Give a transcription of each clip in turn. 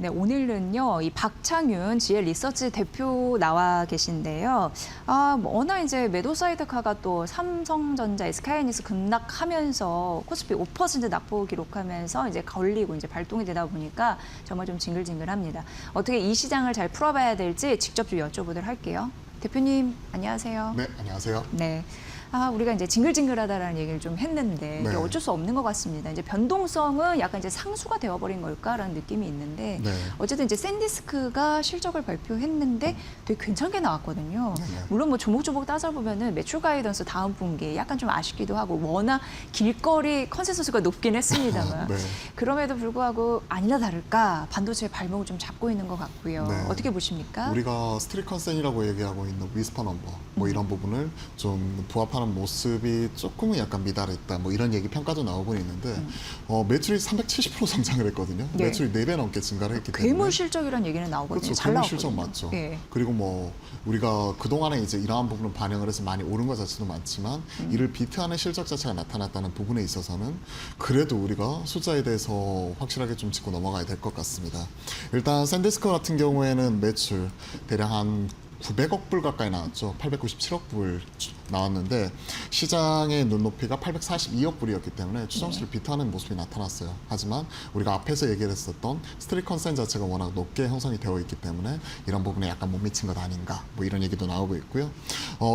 네, 오늘은요, 이 박창윤 GL 리서치 대표 나와 계신데요. 뭐 워낙 이제 매도 사이드카가 또 삼성전자, SK하이닉스 급락하면서 코스피 5% 낙폭 기록하면서 이제 걸리고 이제 발동이 되다 보니까 정말 좀 징글징글합니다. 어떻게 이 시장을 잘 풀어봐야 될지 직접 좀 여쭤보도록 할게요. 대표님, 안녕하세요. 네, 안녕하세요. 네. 우리가 이제 징글징글하다라는 얘기를 좀 했는데 이게 네. 어쩔 수 없는 것 같습니다. 이제 변동성은 약간 이제 상수가 되어버린 걸까라는 느낌이 있는데 네. 어쨌든 이제 샌디스크가 실적을 발표했는데 되게 괜찮게 나왔거든요. 네. 물론 뭐 조목조목 따져보면은 매출 가이던스 다음 분기에 약간 좀 아쉽기도 하고 워낙 길거리 컨센서스가 높긴 했습니다만 네. 그럼에도 불구하고 아니나 다를까 반도체의 발목을 좀 잡고 있는 것 같고요. 네. 어떻게 보십니까? 우리가 스트릿 컨센이라고 얘기하고 있는 위스퍼 넘버 뭐 이런 부분을 좀 부합하는 모습이 조금은 약간 미달했다 뭐 이런 얘기 평가도 나오고 있는데 매출이 370% 성장을 했거든요. 네. 매출이 4배 넘게 증가를 했기 때문에 괴물 실적이라는 얘기는 나오거든요. 그렇죠. 잘 괴물 나오거든요. 실적 맞죠. 예. 그리고 뭐 우리가 그동안에 이제 이러한 부분을 반영을 해서 많이 오른 것 자체도 많지만 이를 비트하는 실적 자체가 나타났다는 부분에 있어서는 그래도 우리가 숫자에 대해서 확실하게 좀 짚고 넘어가야 될 것 같습니다. 일단 샌디스크 같은 경우에는 매출 대략 한 900억 불 가까이 나왔죠. 897억 불 나왔는데 시장의 눈높이가 842억 불이었기 때문에 추정치를 비트하는 모습이 나타났어요. 하지만 우리가 앞에서 얘기를 했었던 스트릿 컨센 자체가 워낙 높게 형성이 되어 있기 때문에 이런 부분에 약간 못 미친 것 아닌가 뭐 이런 얘기도 나오고 있고요.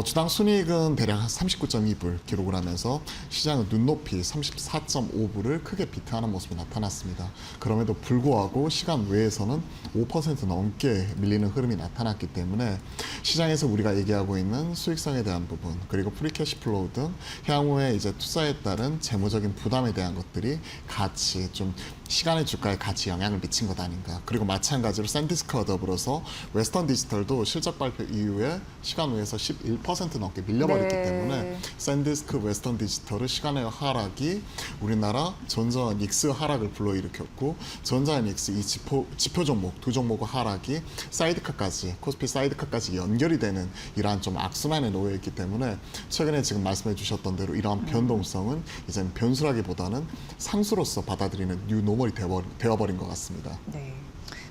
주당 순이익은 대략 한 39.2불 기록을 하면서 시장의 눈높이 34.5불을 크게 비트하는 모습이 나타났습니다. 그럼에도 불구하고 시간 외에서는 5% 넘게 밀리는 흐름이 나타났기 때문에 시장에서 우리가 얘기하고 있는 수익성에 대한 부분 그리고 프리캐시 플로우 등 향후에 이제 투자에 따른 재무적인 부담에 대한 것들이 같이 좀 시간의 주가에 같이 영향을 미친 것 아닌가. 그리고 마찬가지로 샌디스크와 더불어서 웨스턴 디지털도 실적 발표 이후에 시간 외에서 11% 넘게 밀려버렸기 네. 때문에 샌디스크, 웨스턴 디지털의 시간의 하락이 우리나라 전자와 닉스 하락을 불러일으켰고 전자와 닉스 이 지표 종목 두 종목의 하락이 사이드카까지 코스피 사이드카까지 연결이 되는 이러한 좀 악순환에 놓여 있기 때문에 최근에 지금 말씀해 주셨던 대로 이러한 변동성은 이제는 변수라기보다는 상수로서 받아들이는 뉴 노멀이 되어버린 것 같습니다. 네.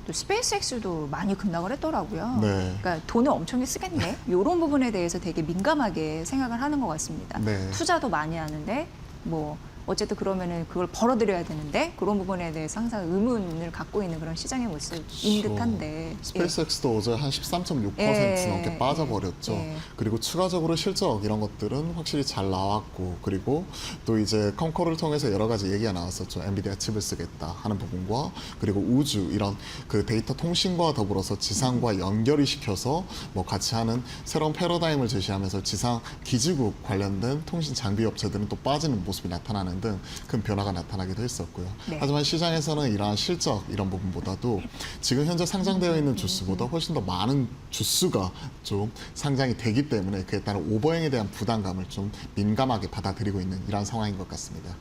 또 스페이스X도 많이 급락을 했더라고요. 네. 그러니까 돈을 엄청나게 쓰겠네. 이런 부분에 대해서 되게 민감하게 생각을 하는 것 같습니다. 네. 투자도 많이 하는데 뭐 어쨌든 그러면은 그걸 벌어들여야 되는데 그런 부분에 대해서 항상 의문을 갖고 있는 그런 시장의 모습인 듯한데. 스페이스X도 어제 한 13.6% 예. 넘게 빠져버렸죠. 예. 그리고 추가적으로 실적 이런 것들은 확실히 잘 나왔고 그리고 또 이제 컴코를 통해서 여러 가지 얘기가 나왔었죠. 엔비디아 칩을 쓰겠다 하는 부분과 그리고 우주 이런 그 데이터 통신과 더불어서 지상과 연결이 시켜서 뭐 같이 하는 새로운 패러다임을 제시하면서 지상 기지국 관련된 통신 장비 업체들은 또 빠지는 모습이 나타나는 등 큰 변화가 나타나기도 했었고요. 네. 하지만 시장에서는 이러한 실적 이런 부분보다도 지금 현재 상장되어 있는 주수보다 훨씬 더 많은 주수가 좀 상장이 되기 때문에 그에 따른 오버행에 대한 부담감을 좀 민감하게 받아들이고 있는 이러한 상황인 것 같습니다.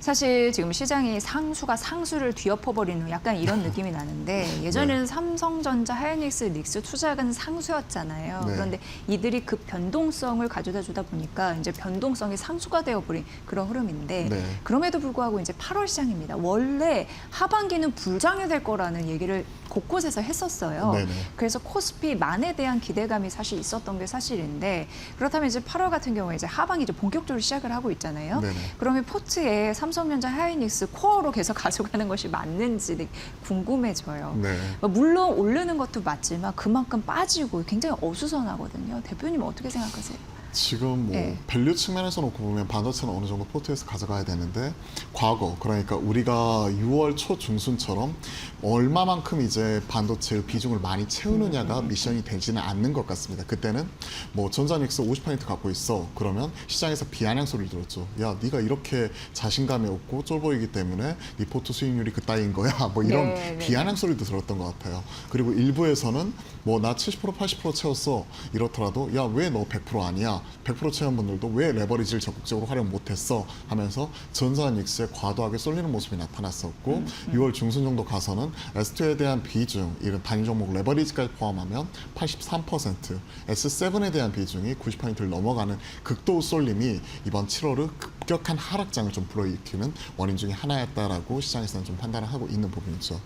사실 지금 시장이 상수가 상수를 뒤엎어버리는 약간 이런 느낌이 나는데 예전에는 삼성전자, 하이닉스, 닉스 투자액은 상수였잖아요. 네. 그런데 이들이 그 변동성을 가져다 주다 보니까 이제 변동성이 상수가 되어버린 그런 흐름인데 네. 그럼에도 불구하고 이제 8월 시장입니다. 원래 하반기는 불장이 될 거라는 얘기를 곳곳에서 했었어요. 네네. 그래서 코스피 만에 대한 기대감이 사실 있었던 게 사실인데 그렇다면 이제 8월 같은 경우에 이제 하반기 이제 본격적으로 시작을 하고 있잖아요. 네네. 그러면 포트에 삼성전자, 하이닉스 코어로 계속 가져가는 것이 맞는지 궁금해져요. 네. 물론 오르는 것도 맞지만 그만큼 빠지고 굉장히 어수선하거든요. 대표님 어떻게 생각하세요? 지금 뭐 네. 밸류 측면에서 놓고 보면 반도체는 어느 정도 포트에서 가져가야 되는데 과거 그러니까 우리가 6월 초 중순처럼 얼마만큼 이제 반도체 비중을 많이 채우느냐가 미션이 되지는 않는 것 같습니다. 그때는 뭐 전자닉스 50% 갖고 있어 그러면 시장에서 비아냥 소리를 들었죠. 야 네가 이렇게 자신감이 없고 쫄보이기 때문에 네 포트 수익률이 그따위인 거야 뭐 이런 네, 네. 비아냥 소리도 들었던 것 같아요. 그리고 일부에서는 뭐 나 70% 80% 채웠어 이렇더라도 야 왜 너 100% 아니야 100% 채용분들도 왜 레버리지를 적극적으로 활용 못했어 하면서 전자한 닉스에 과도하게 쏠리는 모습이 나타났었고 6월 중순 정도 가서는 S2에 대한 비중, 이런 단위 종목 레버리지까지 포함하면 83%, S7에 대한 비중이 90%를 넘어가는 극도 쏠림이 이번 7월의 급격한 하락장을 좀 불러일으키는 원인 중에 하나였다라고 시장에서는 좀 판단을 하고 있는 부분이죠.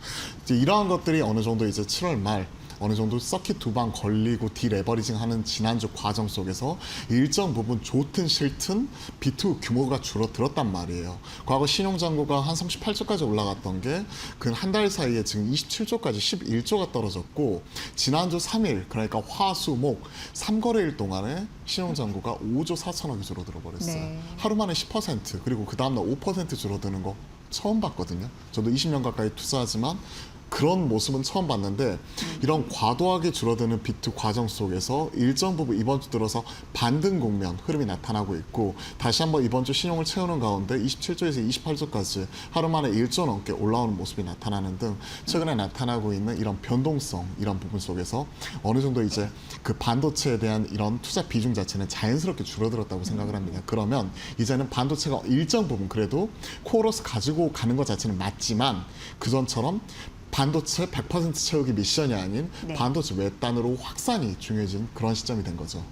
이제 이러한 것들이 어느 정도 이제 7월 말 어느 정도 서킷 두 방 걸리고 디레버리징하는 지난주 과정 속에서 일정 부분 좋든 싫든 비트 규모가 줄어들었단 말이에요. 과거 신용잔고가 한 38조까지 올라갔던 게 그 한 달 사이에 지금 27조까지 11조가 떨어졌고 지난주 3일 그러니까 화수목 3거래일 동안에 신용잔고가 5조 4천억이 줄어들어 버렸어요. 네. 하루 만에 10% 그리고 그 다음날 5% 줄어드는 거 처음 봤거든요. 저도 20년 가까이 투자하지만 그런 모습은 처음 봤는데 이런 과도하게 줄어드는 비트 과정 속에서 일정 부분 이번 주 들어서 반등 국면 흐름이 나타나고 있고 다시 한번 이번 주 신용을 채우는 가운데 27조에서 28조까지 하루 만에 1조 넘게 올라오는 모습이 나타나는 등 최근에 나타나고 있는 이런 변동성 이런 부분 속에서 어느 정도 이제 그 반도체에 대한 이런 투자 비중 자체는 자연스럽게 줄어들었다고 생각을 합니다. 그러면 이제는 반도체가 일정 부분 그래도 코어로서 가지고 가는 것 자체는 맞지만 그전처럼 반도체 100% 채우기 미션이 아닌 네. 반도체 외단으로 확산이 중요해진 그런 시점이 된 거죠.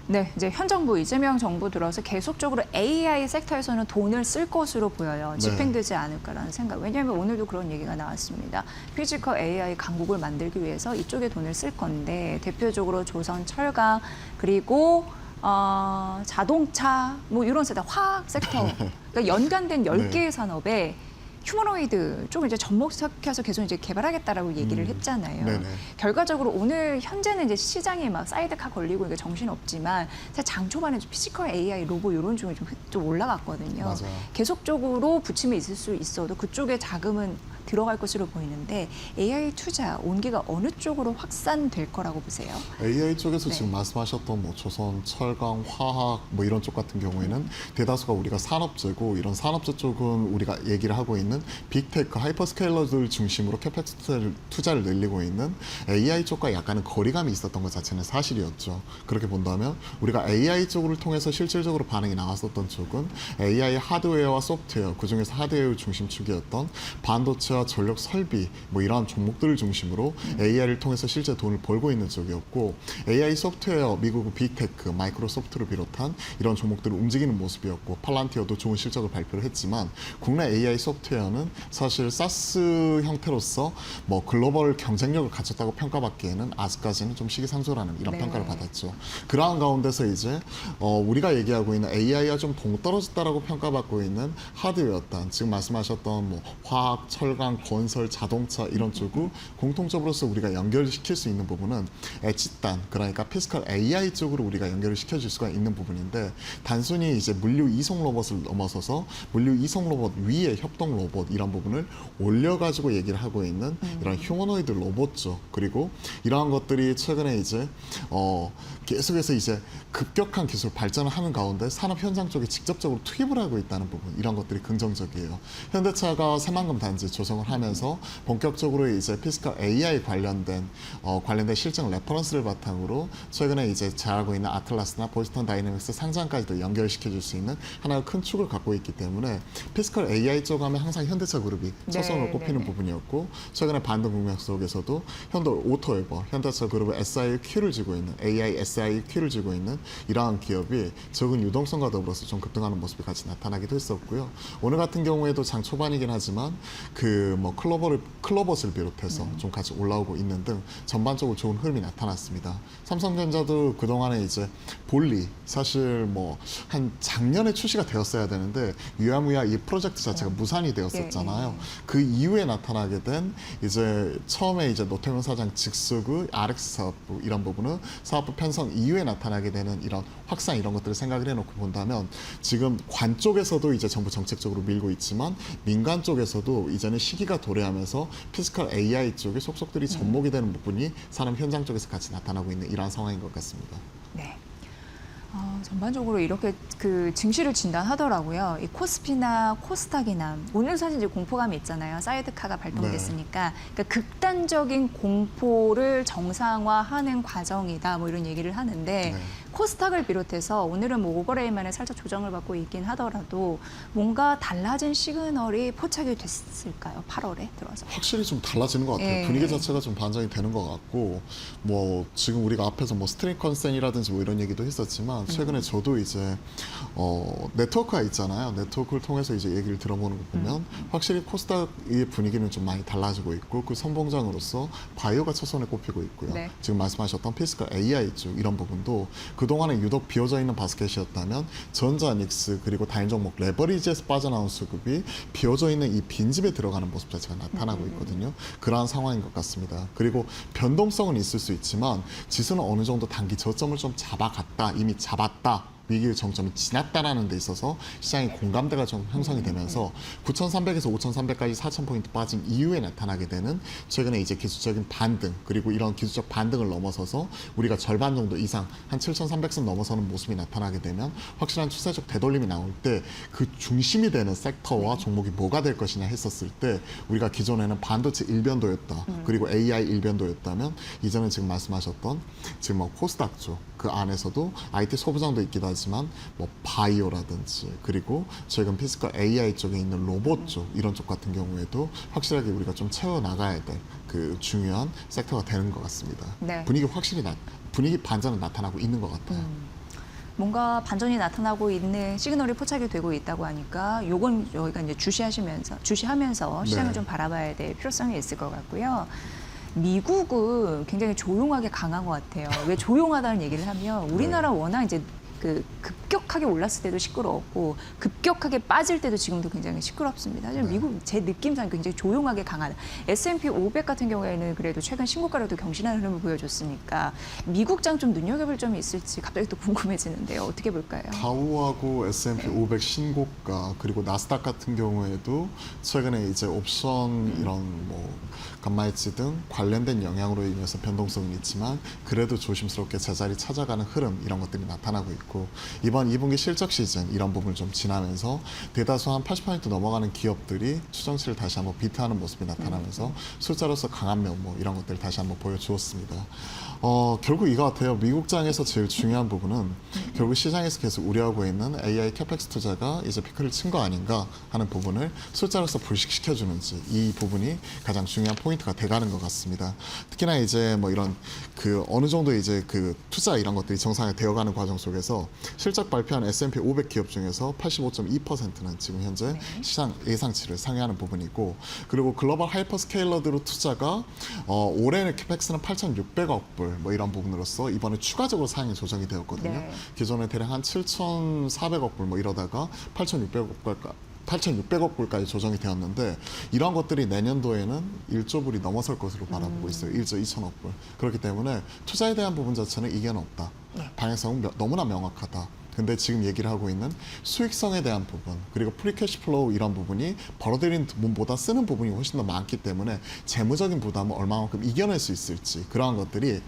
네, 이제 현 정부 이재명 정부 들어서 계속적으로 AI 섹터에서는 돈을 쓸 것으로 보여요. 집행되지 않을까라는 생각. 왜냐하면 오늘도 그런 얘기가 나왔습니다. 피지컬 AI 강국을 만들기 위해서 이쪽에 돈을 쓸 건데 대표적으로 조선 철강 그리고 자동차 뭐 이런 섹터, 화학 섹터, 그러니까 연관된 10개의 산업에 휴머노이드 쪽을 이제 접목시켜서 계속 이제 개발하겠다라고 얘기를 했잖아요. 네네. 결과적으로 오늘 현재는 이제 시장에 막 사이드카 걸리고 이게 정신 없지만 사실 장 초반에 피지컬 AI 로봇 이런 쪽이 좀 올라갔거든요. 맞아요. 계속적으로 부침이 있을 수 있어도 그쪽에 자금은 들어갈 것으로 보이는데 AI 투자 온기가 어느 쪽으로 확산될 거라고 보세요? AI 쪽에서 네. 지금 말씀하셨던 뭐 조선, 철강, 화학 뭐 이런 쪽 같은 경우에는 대다수가 우리가 산업재고 이런 산업재 쪽은 우리가 얘기를 하고 있는 빅테크, 하이퍼스케일러들 중심으로 캐펙스 투자를 늘리고 있는 AI 쪽과 약간은 거리감이 있었던 것 자체는 사실이었죠. 그렇게 본다면 우리가 AI 쪽을 통해서 실질적으로 반응이 나왔었던 쪽은 AI 하드웨어와 소프트웨어, 그중에서 하드웨어 중심축이었던 반도체와 전력 설비 뭐 이러한 종목들을 중심으로 AI를 통해서 실제 돈을 벌고 있는 쪽이었고 AI 소프트웨어, 미국 빅테크, 마이크로소프트를 비롯한 이런 종목들을 움직이는 모습이었고 팔란티어도 좋은 실적을 발표를 했지만 국내 AI 소프트웨어는 사실 사스 형태로서 뭐 글로벌 경쟁력을 갖췄다고 평가받기에는 아직까지는 좀 시기상조라는 이런 네. 평가를 받았죠. 그러한 가운데서 이제 우리가 얘기하고 있는 AI와 좀 동떨어졌다라고 평가받고 있는 하드웨어단 지금 말씀하셨던 뭐 화학, 철강, 건설, 자동차 이런 쪽을 공통적으로서 우리가 연결시킬 수 있는 부분은 엣지단 그러니까 피지컬 AI 쪽으로 우리가 연결을 시켜줄 수가 있는 부분인데 단순히 이제 물류 이송 로봇을 넘어서서 물류 이송 로봇 위에 협동 로봇 이런 부분을 올려가지고 얘기를 하고 있는 이런 휴머노이드 로봇죠. 그리고 이러한 것들이 최근에 이제 계속해서 이제 급격한 기술 발전을 하는 가운데 산업 현장 쪽에 직접적으로 투입을 하고 있다는 부분 이런 것들이 긍정적이에요. 현대차가 새만금 단지 조성을 하면서 본격적으로 이제 피지컬 AI 관련된 실증 레퍼런스를 바탕으로 최근에 이제 잘하고 있는 아틀라스나 보스턴 다이내믹스 상장까지도 연결시켜줄 수 있는 하나의 큰 축을 갖고 있기 때문에 피지컬 AI 쪽 하면 항상 현대차 그룹이 첫선으로 꼽히는 부분이었고 최근에 반등 국면 속에서도 현대 오토웨버, 현대차 그룹의 SIQ를 쥐고 있는 AI SIQ를 쥐고 있는 이러한 기업이 적은 유동성과 더불어서 좀 급등하는 모습이 같이 나타나기도 했었고요. 오늘 같은 경우에도 장 초반이긴 하지만 그 뭐 클로버스를 비롯해서 좀 같이 올라오고 있는 등 전반적으로 좋은 흐름이 나타났습니다. 삼성전자도 그동안에 이제 볼리 사실 뭐 한 작년에 출시가 되었어야 되는데 유야무야 이 프로젝트 자체가 무산이 되었었잖아요. 그 이후에 나타나게 된 이제 처음에 이제 노태우 사장 직속의 RX 사업부 이런 부분은 사업부 편성 이후에 나타나게 되는 이런 확산 이런 것들을 생각을 해놓고 본다면 지금 관 쪽에서도 이제 정부 정책적으로 밀고 있지만 민간 쪽에서도 이제는 시기가 도래하면서 피지컬 AI 쪽에 속속들이 접목이 되는 부분이 산업 현장 쪽에서 같이 나타나고 있는 이러한 상황인 것 같습니다. 네. 전반적으로 이렇게 그 증시를 진단하더라고요. 이 코스피나 코스닥이나 오늘 사실 이제 공포감이 있잖아요. 사이드카가 발동됐으니까 그러니까 극단적인 공포를 정상화하는 과정이다. 뭐 이런 얘기를 하는데 코스닥을 비롯해서 오늘은 뭐 오버레이만에 살짝 조정을 받고 있긴 하더라도 뭔가 달라진 시그널이 포착이 됐을까요? 8월에 들어서. 확실히 좀 달라지는 것 같아요. 예. 분위기 자체가 좀 반전이 되는 것 같고, 뭐 지금 우리가 앞에서 뭐 스트링 컨센이라든지 뭐 이런 얘기도 했었지만, 최근에 저도 이제 네트워크가 있잖아요. 네트워크를 통해서 이제 얘기를 들어보는 거 보면 확실히 코스닥의 분위기는 좀 많이 달라지고 있고, 그 선봉장으로서 바이오가 첫선에 꼽히고 있고요. 네. 지금 말씀하셨던 피스컬 AI 쪽 이런 부분도 그동안에 유독 비어져 있는 바스켓이었다면 전자, 닉스 그리고 다인 종목 레버리지에서 빠져나온 수급이 비어져 있는 이 빈집에 들어가는 모습 자체가 나타나고 있거든요. 그러한 상황인 것 같습니다. 그리고 변동성은 있을 수 있지만 지수는 어느 정도 단기 저점을 좀 잡아갔다, 이미 잡았다. 위기의 정점이 지났다라는 데 있어서 시장의 공감대가 좀 형성이 되면서 9,300에서 5,300까지 4,000포인트 빠진 이후에 나타나게 되는 최근에 이제 기술적인 반등, 그리고 이런 기술적 반등을 넘어서서 우리가 절반 정도 이상 한 7,300선 넘어서는 모습이 나타나게 되면 확실한 추세적 되돌림이 나올 때 그 중심이 되는 섹터와 종목이 뭐가 될 것이냐 했었을 때 우리가 기존에는 반도체 일변도였다, 그리고 AI 일변도였다면 이제는 지금 말씀하셨던 지금 뭐 코스닥 쪽 그 안에서도 IT 소부장도 있기도 하지만 뭐 바이오라든지 그리고 최근 피지컬 AI 쪽에 있는 로봇 쪽 이런 쪽 같은 경우에도 확실하게 우리가 좀 채워 나가야 될 그 중요한 섹터가 되는 것 같습니다. 네. 분위기 확실히 분위기 반전은 나타나고 있는 것 같아요. 뭔가 반전이 나타나고 있는 시그널이 포착이 되고 있다고 하니까 요건 저희가 이제 주시하면서 시장을 네. 좀 바라봐야 될 필요성이 있을 것 같고요. 미국은 굉장히 조용하게 강한 것 같아요. 왜 조용하다는 얘기를 하면 우리나라 워낙 이제 그 급격하게 올랐을 때도 시끄러웠고 급격하게 빠질 때도 지금도 굉장히 시끄럽습니다. 하지만 미국 제 느낌상 굉장히 조용하게 강하다. S&P 500 같은 경우에는 그래도 최근 신고가로도 경신하는 흐름을 보여줬으니까 미국장 좀 눈여겨볼 점이 있을지 갑자기 또 궁금해지는데요. 어떻게 볼까요? 다우하고 S&P 500 신고가 그리고 나스닥 같은 경우에도 최근에 이제 옵션 이런 뭐 감마이치 등 관련된 영향으로 인해서 변동성은 있지만 그래도 조심스럽게 제자리 찾아가는 흐름 이런 것들이 나타나고 있고 이번 2분기 실적 시즌 이런 부분을 좀 지나면서 대다수 한 80% 넘어가는 기업들이 추정치를 다시 한번 비트하는 모습이 나타나면서 숫자로서 강한 면모 이런 것들을 다시 한번 보여주었습니다. 결국 이거 같아요. 미국장에서 제일 중요한 부분은 결국 시장에서 계속 우려하고 있는 AI 캐펙스 투자가 이제 피크를 친 거 아닌가 하는 부분을 숫자로서 불식시켜주는지 이 부분이 가장 중요한 포인트가 돼가는 것 같습니다. 특히나 이제 뭐 이런 그 어느 정도 이제 그 투자 이런 것들이 정상화 되어가는 과정 속에서 실적 발표한 S&P 500 기업 중에서 85.2%는 지금 현재 시장 예상치를 상회하는 부분이고 그리고 글로벌 하이퍼스케일러들 투자가 올해는 캐펙스는 8,600억 불 뭐 이런 부분으로서 이번에 추가적으로 상향 조정이 되었거든요. 네. 기존에 대략 한 7,400억 불 뭐 이러다가 8,600억 불까지 조정이 되었는데 이러한 것들이 내년도에는 1조 불이 넘어설 것으로 바라보고 있어요. 1조 2천억 불. 그렇기 때문에 투자에 대한 부분 자체는 이견 없다. 방향성은 너무나 명확하다. 근데 지금 얘기를 하고 있는 수익성에 대한 부분 그리고 프리캐시 플로우 이런 부분이 벌어들이는 돈보다 쓰는 부분이 훨씬 더 많기 때문에 재무적인 부담을 얼마만큼 이겨낼 수 있을지 그러한 것들이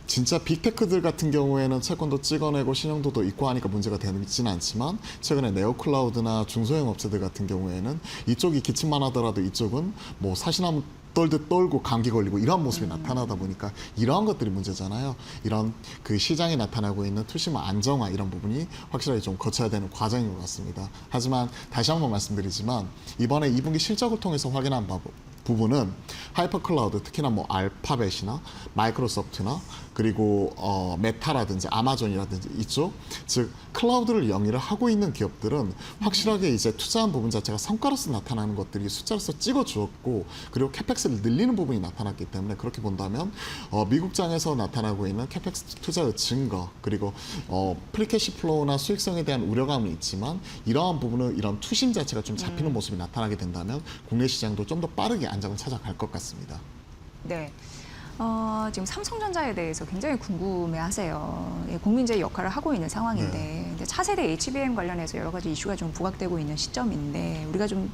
진짜 빅테크들 같은 경우에는 채권도 찍어내고 신용도도 있고 하니까 문제가 되지는 않지만 최근에 네오클라우드나 중소형 업체들 같은 경우에는 이쪽이 기침만 하더라도 이쪽은 뭐 사시나무 떨듯 떨고 감기 걸리고 이런 모습이 나타나다 보니까 이러한 것들이 문제잖아요. 이런 그 시장에 나타나고 있는 투심의 안정화 이런 부분이 확실하게 좀 거쳐야 되는 과정인 것 같습니다. 하지만 다시 한번 말씀드리지만 이번에 2분기 실적을 통해서 확인한 부분은 하이퍼클라우드 특히나 뭐 알파벳이나 마이크로소프트나 그리고 메타라든지 아마존이라든지 이쪽 즉 클라우드를 영위를 하고 있는 기업들은 확실하게 이제 투자한 부분 자체가 성과로서 나타나는 것들이 숫자로서 찍어주었고 그리고 캐펙스를 늘리는 부분이 나타났기 때문에 그렇게 본다면 미국장에서 나타나고 있는 캐펙스 투자의 증거 그리고 프리캐시 플로우나 수익성에 대한 우려감은 있지만 이러한 부분은 이런 투심 자체가 좀 잡히는 모습이 나타나게 된다면 국내 시장도 좀 더 빠르게 안정을 찾아갈 것 같습니다. 네. 지금 삼성전자에 대해서 굉장히 궁금해하세요. 예, 국민제의 역할을 하고 있는 상황인데 네. 근데 차세대 HBM 관련해서 여러 가지 이슈가 좀 부각되고 있는 시점인데 우리가 좀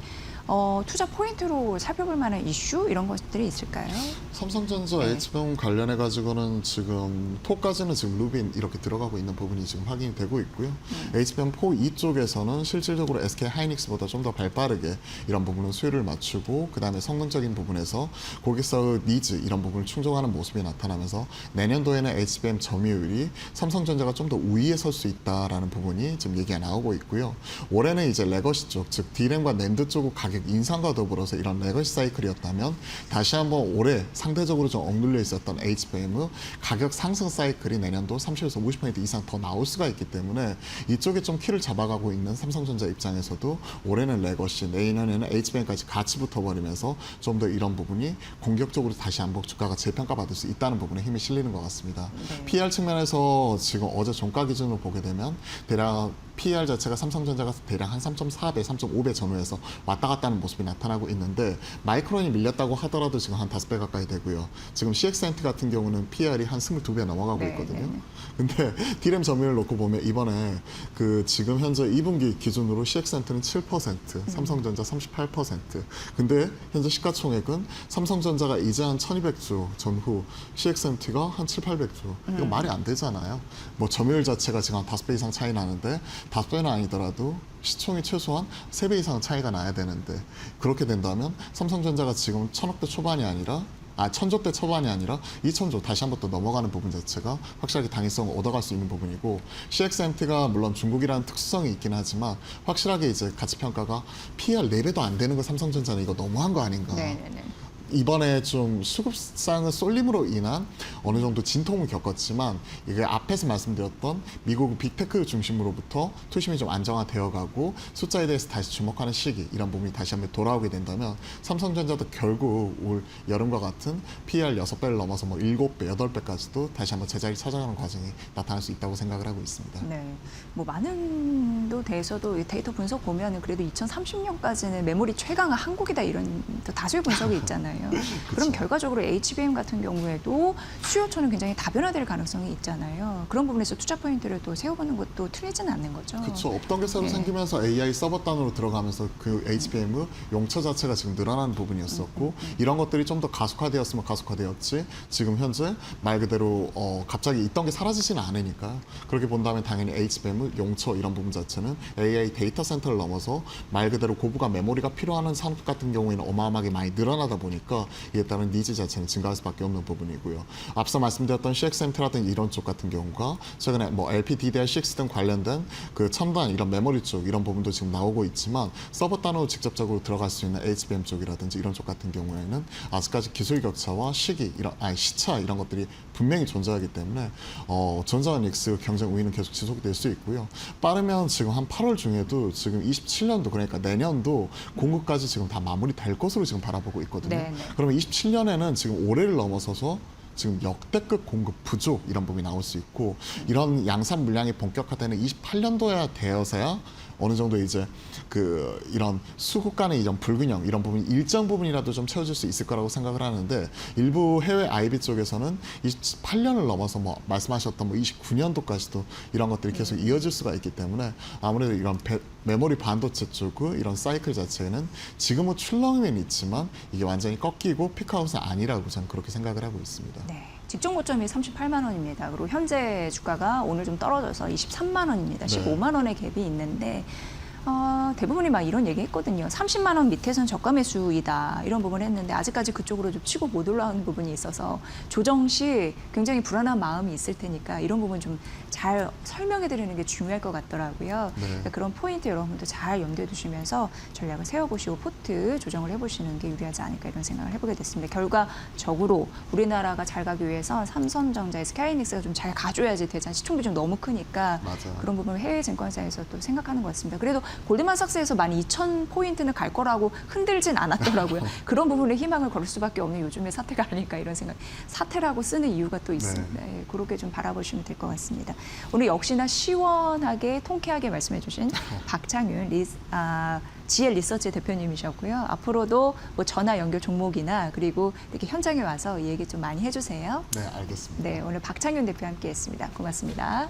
투자 포인트로 살펴볼 만한 이슈 이런 것들이 있을까요? 삼성전자 네. HBM 관련해 가지고는 지금 4까지는 지금 루빈 이렇게 들어가고 있는 부분이 지금 확인이 되고 있고요. HBM4 이쪽에서는 실질적으로 SK 하이닉스보다 좀 더 발빠르게 이런 부분은 수요를 맞추고 그다음에 성능적인 부분에서 고객사의 니즈 이런 부분을 충족하는 모습이 나타나면서 내년도에는 HBM 점유율이 삼성전자가 좀 더 우위에 설 수 있다라는 부분이 지금 얘기가 나오고 있고요. 올해는 이제 레거시 쪽, 즉 D램과 낸드 쪽 가격 인상과 더불어서 이런 레거시 사이클이었다면 다시 한번 올해 상대적으로 좀 억눌려 있었던 HBM의 가격 상승 사이클이 내년도 30에서 50% 이상 더 나올 수가 있기 때문에 이쪽에 좀 키를 잡아가고 있는 삼성전자 입장에서도 올해는 레거시, 내년에는 HBM까지 같이 붙어버리면서 좀 더 이런 부분이 공격적으로 다시 한번 주가가 재평가받을 수 있다는 부분에 힘이 실리는 것 같습니다. 네. PR 측면에서 지금 어제 종가 기준으로 보게 되면 대략 PER 자체가 삼성전자가 대략 한 3.4배, 3.5배 전후에서 왔다 갔다 하는 모습이 나타나고 있는데 마이크론이 밀렸다고 하더라도 지금 한 5배 가까이 되고요. 지금 CX엔트 같은 경우는 PER이 한 22배 넘어가고 네, 있거든요. 네, 네. 근데 D램 점유율 놓고 보면 이번에 그 지금 현재 2분기 기준으로 CX엔트는 7%, 삼성전자 38%. 근데 현재 시가총액은 삼성전자가 이제 한 1200조 전후 CX엔트가 한 7, 800조. 이거 말이 안 되잖아요. 뭐 점유율 자체가 지금 한 5배 이상 차이 나는데 5배는 아니더라도 시총이 최소한 3배 이상 차이가 나야 되는데 그렇게 된다면 삼성전자가 지금 1000억대 초반이 아니라 1000조대 초반이 아니라 2000조 다시 한번 또 넘어가는 부분 자체가 확실하게 당위성을 얻어갈 수 있는 부분이고 CX엔트가 물론 중국이라는 특수성이 있긴 하지만 확실하게 이제 가치 평가가 PER 4배도 안 되는 거 삼성전자는 이거 너무한 거 아닌가. 네네네. 이번에 좀 수급상의 쏠림으로 인한 어느 정도 진통을 겪었지만 이게 앞에서 말씀드렸던 미국 빅테크 중심으로부터 투심이 좀 안정화되어 가고 숫자에 대해서 다시 주목하는 시기 이런 부분이 다시 한번 돌아오게 된다면 삼성전자도 결국 올 여름과 같은 PER 6배를 넘어서 뭐 7배, 8배까지도 다시 한번 제자리 찾아가는 과정이 나타날 수 있다고 생각을 하고 있습니다. 네, 뭐 많은 도 대해서도 이 데이터 분석 보면은 그래도 2030년까지는 메모리 최강은 한국이다 이런 또 다수의 분석이 있잖아요. 그럼 결과적으로 HBM 같은 경우에도 수요처는 굉장히 다변화될 가능성이 있잖아요. 그런 부분에서 투자 포인트를 또 세워보는 것도 틀리지는 않는 거죠. 그렇죠. 없던 게 새로 네. 생기면서 AI 서버 단으로 들어가면서 그 HBM의 용처 자체가 지금 늘어나는 부분이었었고 이런 것들이 좀 더 가속화되었으면 가속화되었지 지금 현재 말 그대로 갑자기 있던 게 사라지지는 않으니까 그렇게 본다면 당연히 HBM의 용처 이런 부분 자체는 AI 데이터 센터를 넘어서 말 그대로 고부가 메모리가 필요한 산업 같은 경우에는 어마어마하게 많이 늘어나다 보니까 이에 따른 니즈 자체는 증가할 수밖에 없는 부분이고요. 앞서 말씀드렸던 CXMT라든지 이런 쪽 같은 경우가 최근에 뭐 LPDDR6 등 관련된 그 첨단 이런 메모리 쪽 이런 부분도 지금 나오고 있지만 서버 단으로 직접적으로 들어갈 수 있는 HBM 쪽이라든지 이런 쪽 같은 경우에는 아직까지 기술 격차와 시차 이런 것들이 분명히 존재하기 때문에 전자닉스 경쟁 우위는 계속 지속될 수 있고요. 빠르면 지금 한 8월 중에도 지금 27년도 그러니까 내년도 공급까지 지금 다 마무리될 것으로 지금 바라보고 있거든요. 네네. 그러면 27년에는 지금 올해를 넘어서서 지금 역대급 공급 부족 이런 부분이 나올 수 있고 이런 양산 물량이 본격화되는 28년도야 되어서야 어느 정도 이제 그 이런 수급 간의 이런 불균형 이런 부분이 일정 부분이라도 좀 채워질 수 있을 거라고 생각을 하는데 일부 해외 IB 쪽에서는 28년을 넘어서 뭐 말씀하셨던 뭐 29년도까지도 이런 것들이 계속 이어질 수가 있기 때문에 아무래도 이런 메모리 반도체 쪽의 이런 사이클 자체는 지금은 출렁이는 있지만 이게 완전히 꺾이고 피크아웃은 아니라고 저는 그렇게 생각을 하고 있습니다. 네. 직전 고점이 38만 원입니다. 그리고 현재 주가가 오늘 좀 떨어져서 23만 원입니다. 네. 15만 원의 갭이 있는데 대부분이 막 이런 얘기 했거든요. 30만 원 밑에선 저가 매수이다. 이런 부분을 했는데 아직까지 그쪽으로 좀 치고 못 올라오는 부분이 있어서 조정 시 굉장히 불안한 마음이 있을 테니까 이런 부분 좀 잘 설명해 드리는 게 중요할 것 같더라고요. 네. 그러니까 그런 포인트 여러분도 잘 염두에 두시면서 전략을 세워보시고 포트 조정을 해보시는 게 유리하지 않을까 이런 생각을 해보게 됐습니다. 결과적으로 우리나라가 잘 가기 위해서 삼성전자, SK하이닉스가 좀 잘 가줘야지 되잖아요. 시총비 좀 너무 크니까 맞아요. 그런 부분을 해외 증권사에서 또 생각하는 것 같습니다. 그래도 골드만삭스에서 12,000포인트는 갈 거라고 흔들진 않았더라고요. 그런 부분에 희망을 걸을 수밖에 없는 요즘의 사태가 아닐까 이런 생각. 사태라고 쓰는 이유가 또 있습니다. 네. 예, 그렇게 좀 바라보시면 될 것 같습니다. 오늘 역시나 시원하게 통쾌하게 말씀해 주신 박창윤 GL 리서치 대표님이셨고요. 앞으로도 뭐 전화 연결 종목이나 그리고 이렇게 현장에 와서 이 얘기 좀 많이 해주세요. 네, 알겠습니다. 네, 오늘 박창윤 대표와 함께했습니다. 고맙습니다.